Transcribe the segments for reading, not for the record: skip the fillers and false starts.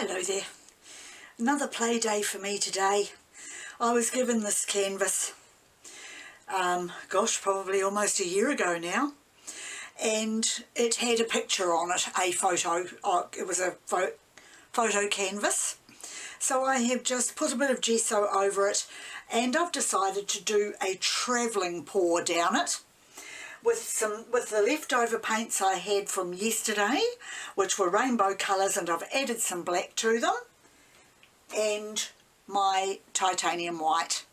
Hello there. Another play day for me today. I was given this canvas, gosh, probably almost a year ago now, and it had a picture on it, a photo. It was a photo canvas. So I have just put a bit of gesso over it, and I've decided to do a travelling pour down it with the leftover paints I had from yesterday, which were rainbow colours, and I've added some black to them, and my titanium white.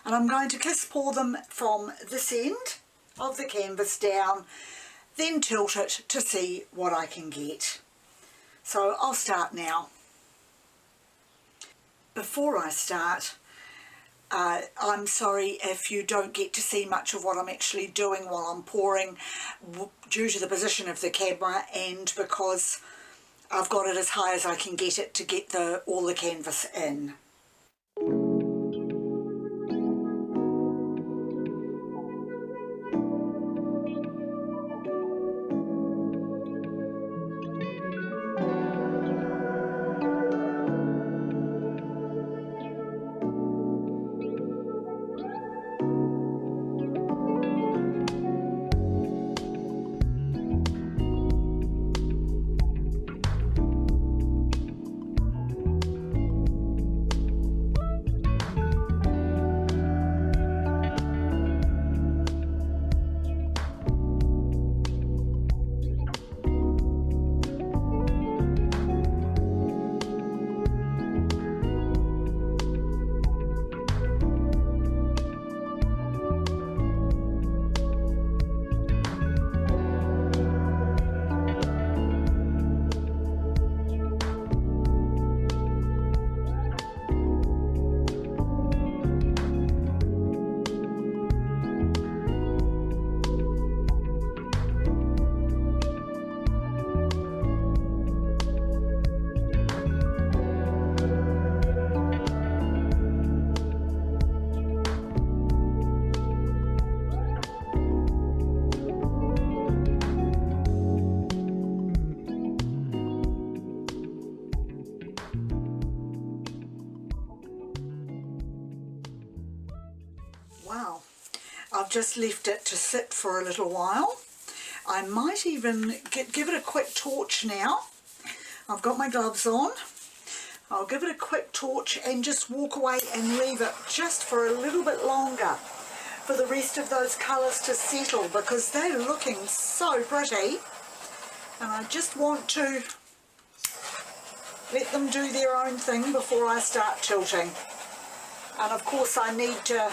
And I'm going to kiss pour them from this end of the canvas down, then tilt it to see what I can get. So I'll start now. Before I start, I'm sorry if you don't get to see much of what I'm actually doing while I'm pouring, due to the position of the camera and because I've got it as high as I can get it to get all the canvas in. Wow, I've just left it to sit for a little while. I might even give it a quick torch now. I've got my gloves on. I'll give it a quick torch and just walk away and leave it just for a little bit longer for the rest of those colours to settle, because they're looking so pretty, and I just want to let them do their own thing before I start tilting. And of course I need to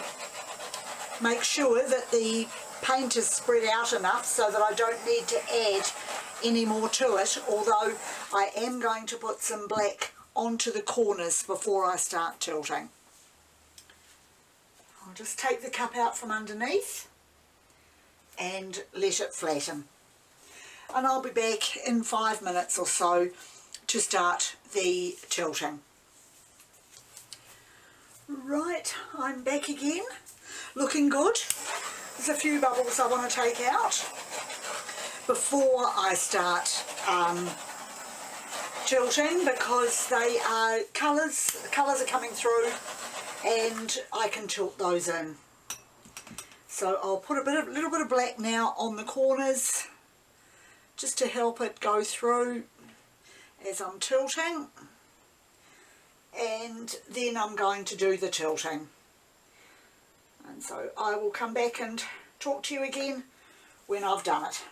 make sure that the paint is spread out enough so that I don't need to add any more to it, although I am going to put some black onto the corners before I start tilting. I'll just take the cup out from underneath and let it flatten. And I'll be back in 5 minutes or so to start the tilting. Right, I'm back again. Looking good. There's a few bubbles I want to take out before I start tilting, because they are colours are coming through and I can tilt those in. So I'll put a little bit of black now on the corners just to help it go through as I'm tilting, and then I'm going to do the tilting. And so I will come back and talk to you again when I've done it.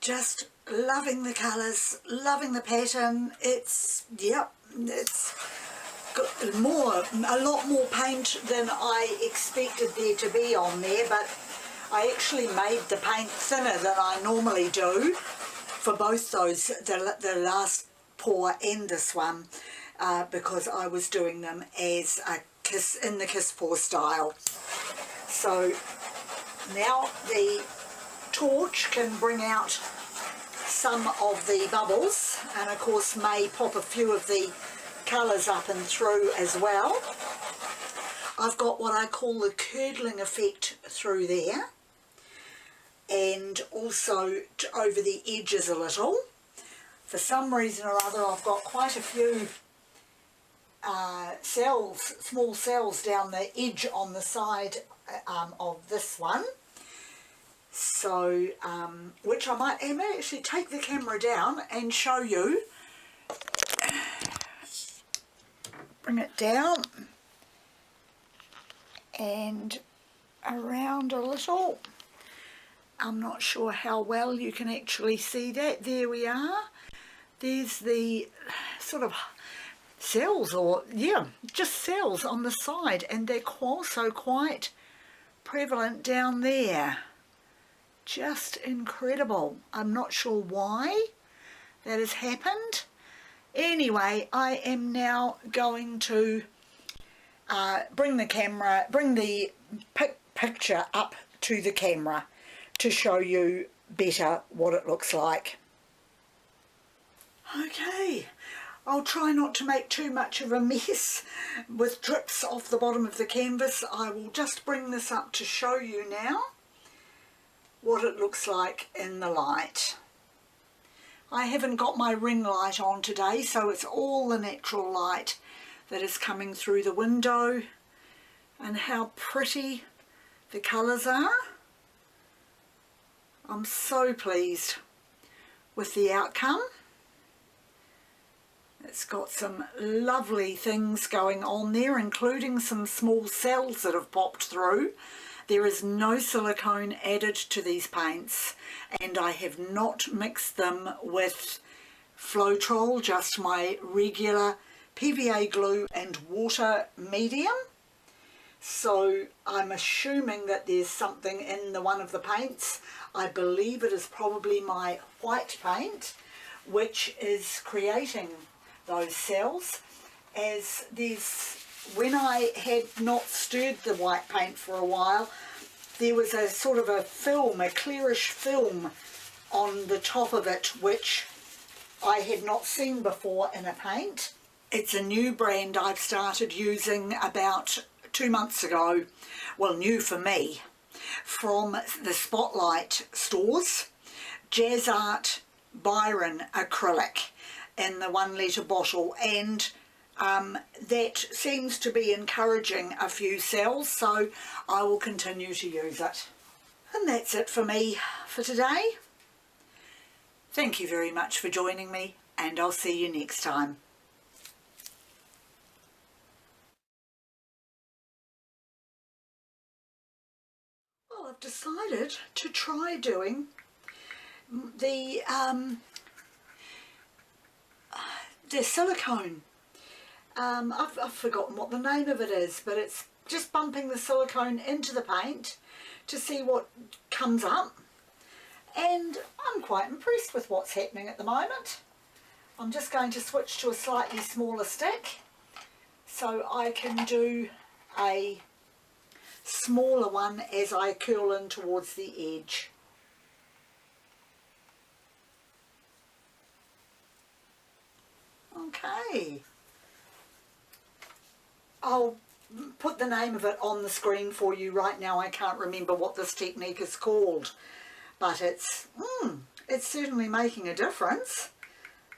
Just loving the colours, loving the pattern. It's, yep, it's got a lot more paint than I expected there to be on there, but I actually made the paint thinner than I normally do for both those, the last pour and this one, because I was doing them as a kiss, in the kiss pour style. So now the torch can bring out some of the bubbles, and of course may pop a few of the colours up and through as well. I've got what I call the curdling effect through there, and also over the edges a little. For some reason or other I've got quite a few cells, small cells down the edge on the side of this one. So, which I might actually take the camera down and show you. Bring it down and around a little. I'm not sure how well you can actually see that. There we are. There's the sort of cells, or yeah, just cells on the side, and they're also quite prevalent down there. Just incredible. I'm not sure why that has happened. Anyway, I am now going to bring the picture up to the camera to show you better what it looks like. Okay, I'll try not to make too much of a mess with drips off the bottom of the canvas. I will just bring this up to show you now what it looks like in the light. I haven't got my ring light on today, so it's all the natural light that is coming through the window, and how pretty the colours are. I'm so pleased with the outcome. It's got some lovely things going on there, including some small cells that have popped through. There is no silicone added to these paints, and I have not mixed them with Floetrol, just my regular PVA glue and water medium. So I'm assuming that there's something in the one of the paints. I believe it is probably my white paint which is creating those cells, as there's, when I had not stirred the white paint for a while, there was a sort of a film, a clearish film on the top of it, which I had not seen before in a paint. It's a new brand I've started using about 2 months ago, well, new for me, from the Spotlight stores, Jazzart Byron acrylic in the 1 litre bottle, and that seems to be encouraging a few cells, so I will continue to use it. And that's it for me for today. Thank you very much for joining me, and I'll see you next time. Well, I've decided to try doing the silicone. I've forgotten what the name of it is, but it's just bumping the silicone into the paint to see what comes up, and I'm quite impressed with what's happening at the moment. I'm just going to switch to a slightly smaller stick so I can do a smaller one as I curl in towards the edge. Okay, I'll put the name of it on the screen for you right now. I can't remember what this technique is called, but it's certainly making a difference.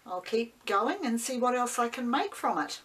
I'll keep going and see what else I can make from it.